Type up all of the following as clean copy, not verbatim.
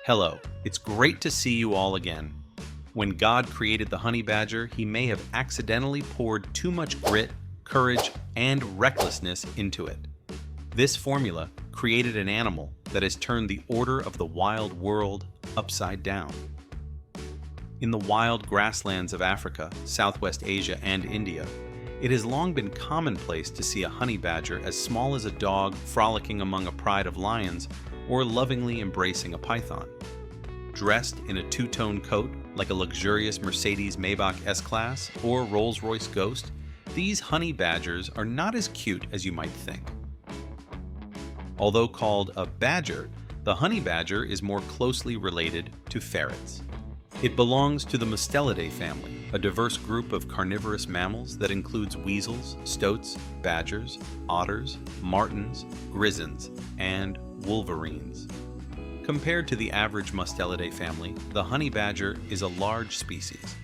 Hello, it's great to see you all again. When God created the honey badger, he may have accidentally poured too much grit, courage, and recklessness into it. This formula created an animal that has turned the order of the wild world upside down. In the wild grasslands of Africa, Southwest Asia, and India, it has long been commonplace to see a honey badger as small as a dog frolicking among a pride of lions or lovingly embracing a python. Dressed in a two-tone coat like a luxurious Mercedes Maybach S-Class or Rolls-Royce Ghost, these honey badgers are not as cute as you might think. Although called a badger, the honey badger is more closely related to ferrets. It belongs to the Mustelidae family, a diverse group of carnivorous mammals that includes weasels, stoats, badgers, otters, martens, grisons, and wolverines. Compared to the average Mustelidae family, the honey badger is a large species.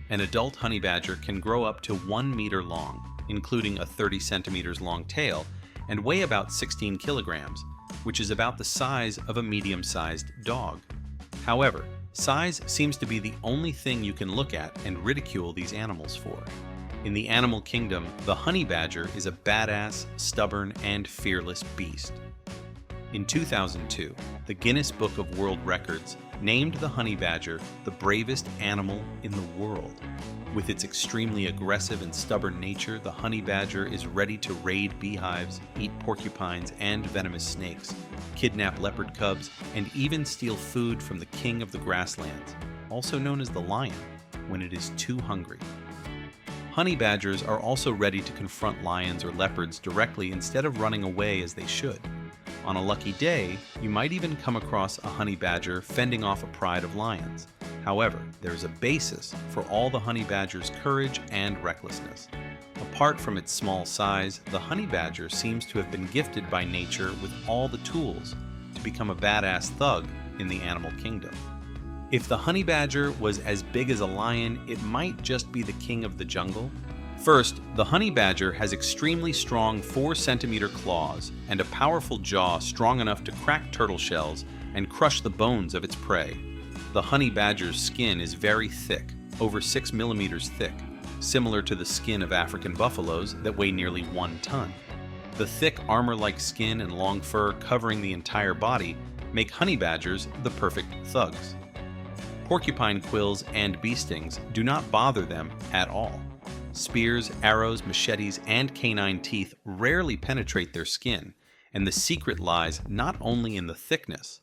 An adult honey badger can grow up to 1 meter long, including a 30 centimeters long tail, and weigh about 16 kilograms, which is about the size of a medium-sized dog. However, size seems to be the only thing you can look at and ridicule these animals for. In the animal kingdom, the honey badger is a badass, stubborn, and fearless beast. In 2002, the Guinness Book of World Records named the honey badger the bravest animal in the world. With its extremely aggressive and stubborn nature, the honey badger is ready to raid beehives, eat porcupines and venomous snakes, kidnap leopard cubs, and even steal food from the king of the grasslands, also known as the lion, when it is too hungry. Honey badgers are also ready to confront lions or leopards directly instead of running away as they should. On a lucky day, you might even come across a honey badger fending off a pride of lions. However, there is a basis for all the honey badger's courage and recklessness. Apart from its small size, the honey badger seems to have been gifted by nature with all the tools to become a badass thug in the animal kingdom. If the honey badger was as big as a lion, it might just be the king of the jungle. First, the honey badger has extremely strong 4-centimeter claws and a powerful jaw strong enough to crack turtle shells and crush the bones of its prey. The honey badger's skin is very thick, over 6 millimeters thick, similar to the skin of African buffaloes that weigh nearly 1 ton. The thick armor-like skin and long fur covering the entire body make honey badgers the perfect thugs. Porcupine quills and bee stings do not bother them at all. Spears, arrows, machetes, and canine teeth rarely penetrate their skin, and the secret lies not only in the thickness.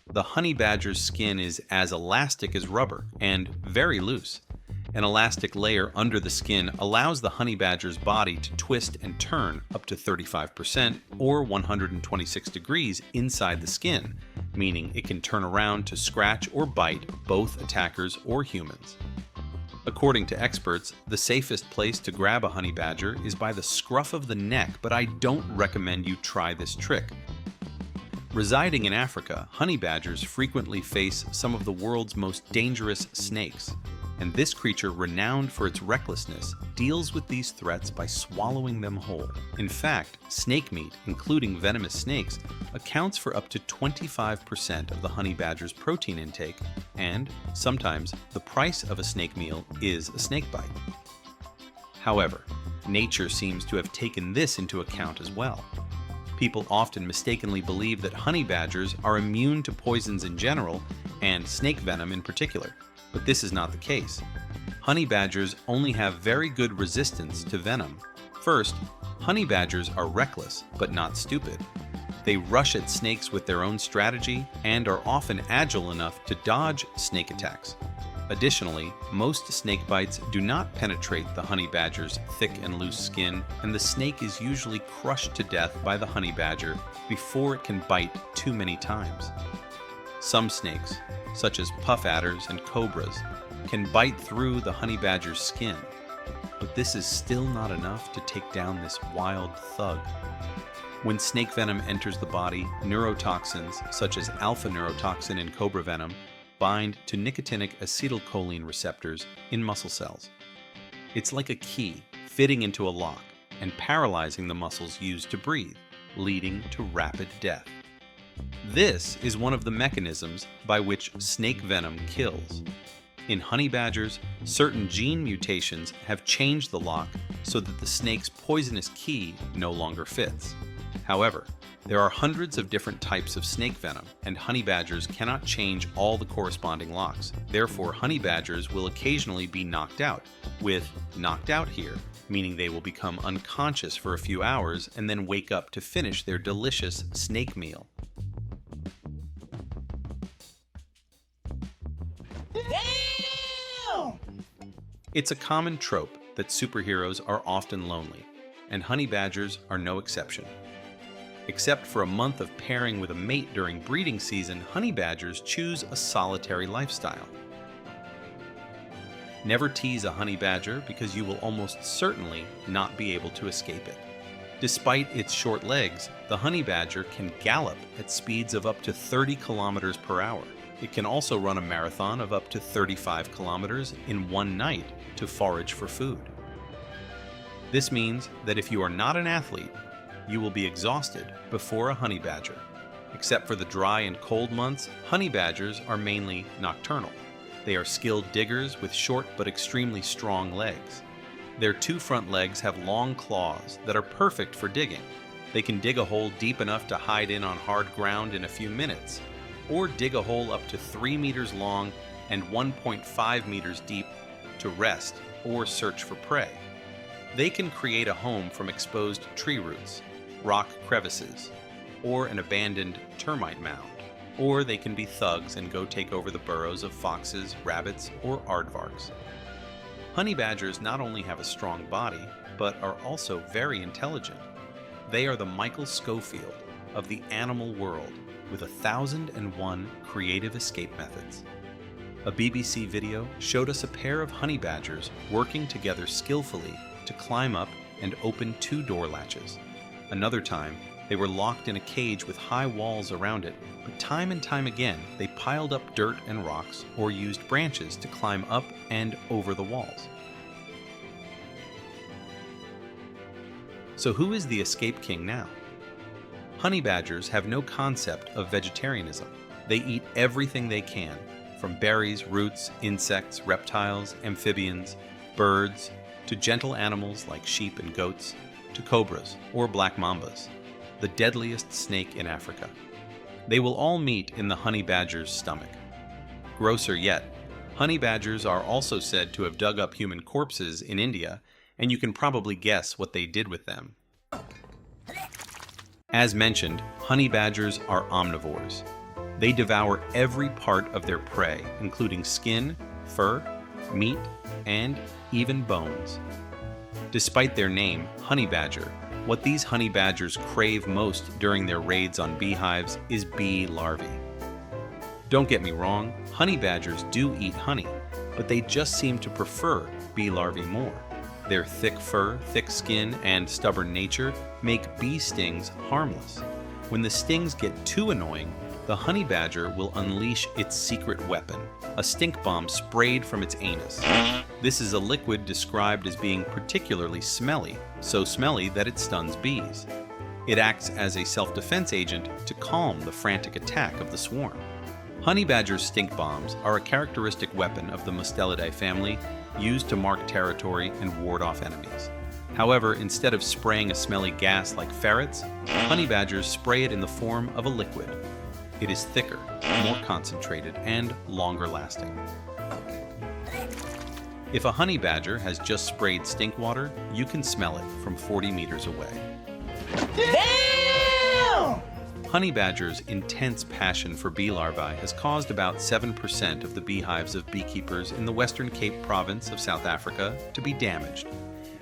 The honey badger's skin is as elastic as rubber and very loose. An elastic layer under the skin allows the honey badger's body to twist and turn up to 35% or 126 degrees inside the skin, meaning it can turn around to scratch or bite both attackers or humans. According to experts, the safest place to grab a honey badger is by the scruff of the neck, but I don't recommend you try this trick. Residing in Africa, honey badgers frequently face some of the world's most dangerous snakes, and this creature, renowned for its recklessness, deals with these threats by swallowing them whole. In fact, snake meat, including venomous snakes, accounts for up to 25% of the honey badger's protein intake, and sometimes the price of a snake meal is a snake bite. However, nature seems to have taken this into account as well. People often mistakenly believe that honey badgers are immune to poisons in general, and snake venom in particular. But this is not the case. Honey badgers only have very good resistance to venom. First, honey badgers are reckless, but not stupid. They rush at snakes with their own strategy and are often agile enough to dodge snake attacks. Additionally, most snake bites do not penetrate the honey badger's thick and loose skin, and the snake is usually crushed to death by the honey badger before it can bite too many times. Some snakes, such as puff adders and cobras, can bite through the honey badger's skin, but this is still not enough to take down this wild thug. When snake venom enters the body, neurotoxins such as alpha neurotoxin and cobra venom bind to nicotinic acetylcholine receptors in muscle cells. It's like a key fitting into a lock and paralyzing the muscles used to breathe, leading to rapid death. This is one of the mechanisms by which snake venom kills. In honey badgers, certain gene mutations have changed the lock so that the snake's poisonous key no longer fits. However, there are hundreds of different types of snake venom, and honey badgers cannot change all the corresponding locks. Therefore, honey badgers will occasionally be knocked out, with knocked out here, meaning they will become unconscious for a few hours and then wake up to finish their delicious snake meal. It's a common trope that superheroes are often lonely, and honey badgers are no exception. Except for a month of pairing with a mate during breeding season, honey badgers choose a solitary lifestyle. Never tease a honey badger because you will almost certainly not be able to escape it. Despite its short legs, the honey badger can gallop at speeds of up to 30 kilometers per hour. It can also run a marathon of up to 35 kilometers in one night to forage for food. This means that if you are not an athlete, you will be exhausted before a honey badger. Except for the dry and cold months, honey badgers are mainly nocturnal. They are skilled diggers with short but extremely strong legs. Their two front legs have long claws that are perfect for digging. They can dig a hole deep enough to hide in on hard ground in a few minutes, or dig a hole up to 3 meters long and 1.5 meters deep to rest or search for prey. They can create a home from exposed tree roots, rock crevices, or an abandoned termite mound. Or they can be thugs and go take over the burrows of foxes, rabbits, or aardvarks. Honey badgers not only have a strong body, but are also very intelligent. They are the Michael Scofield of the animal world, with 1,001 creative escape methods. A BBC video showed us a pair of honey badgers working together skillfully to climb up and open 2 door latches. Another time, they were locked in a cage with high walls around it, but time and time again, they piled up dirt and rocks or used branches to climb up and over the walls. So who is the escape king now? Honey badgers have no concept of vegetarianism. They eat everything they can, from berries, roots, insects, reptiles, amphibians, birds, to gentle animals like sheep and goats, to cobras or black mambas, the deadliest snake in Africa. They will all meet in the honey badger's stomach. Grosser yet, honey badgers are also said to have dug up human corpses in India, and you can probably guess what they did with them. As mentioned, honey badgers are omnivores. They devour every part of their prey, including skin, fur, meat, and even bones. Despite their name, honey badger, what these honey badgers crave most during their raids on beehives is bee larvae. Don't get me wrong, honey badgers do eat honey, but they just seem to prefer bee larvae more. Their thick fur, thick skin, and stubborn nature make bee stings harmless. When the stings get too annoying, the honey badger will unleash its secret weapon, a stink bomb sprayed from its anus. This is a liquid described as being particularly smelly, so smelly that it stuns bees. It acts as a self-defense agent to calm the frantic attack of the swarm. Honey badger's stink bombs are a characteristic weapon of the Mustelidae family, used to mark territory and ward off enemies. However, instead of spraying a smelly gas like ferrets, honey badgers spray it in the form of a liquid. It is thicker, more concentrated, and longer lasting. If a honey badger has just sprayed stink water, you can smell it from 40 meters away. Damn! Honey badgers' intense passion for bee larvae has caused about 7% of the beehives of beekeepers in the Western Cape province of South Africa to be damaged.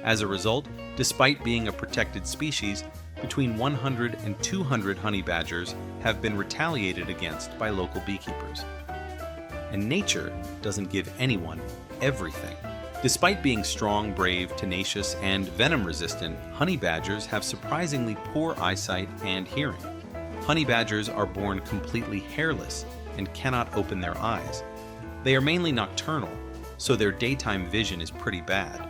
As a result, despite being a protected species, between 100 and 200 honey badgers have been retaliated against by local beekeepers. And nature doesn't give anyone everything. Despite being strong, brave, tenacious, and venom-resistant, honey badgers have surprisingly poor eyesight and hearing. Honey badgers are born completely hairless and cannot open their eyes. They are mainly nocturnal, so their daytime vision is pretty bad.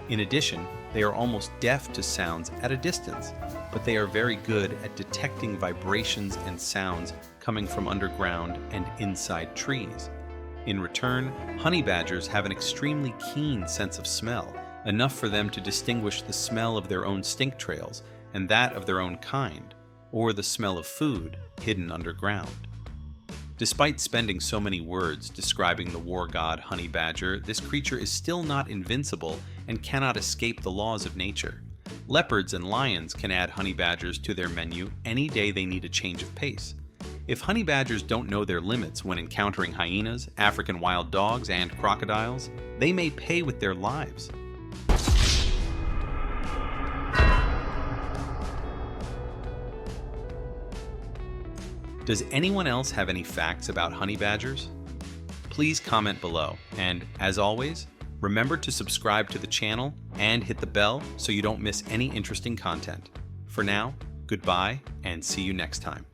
In addition, they are almost deaf to sounds at a distance, but they are very good at detecting vibrations and sounds coming from underground and inside trees. In return, honey badgers have an extremely keen sense of smell, enough for them to distinguish the smell of their own stink trails and that of their own kind, or the smell of food hidden underground. Despite spending so many words describing the war god honey badger, this creature is still not invincible and cannot escape the laws of nature. Leopards and lions can add honey badgers to their menu any day they need a change of pace. If honey badgers don't know their limits when encountering hyenas, African wild dogs, and crocodiles, they may pay with their lives. Does anyone else have any facts about honey badgers? Please comment below, and as always, remember to subscribe to the channel and hit the bell so you don't miss any interesting content. For now, goodbye and see you next time.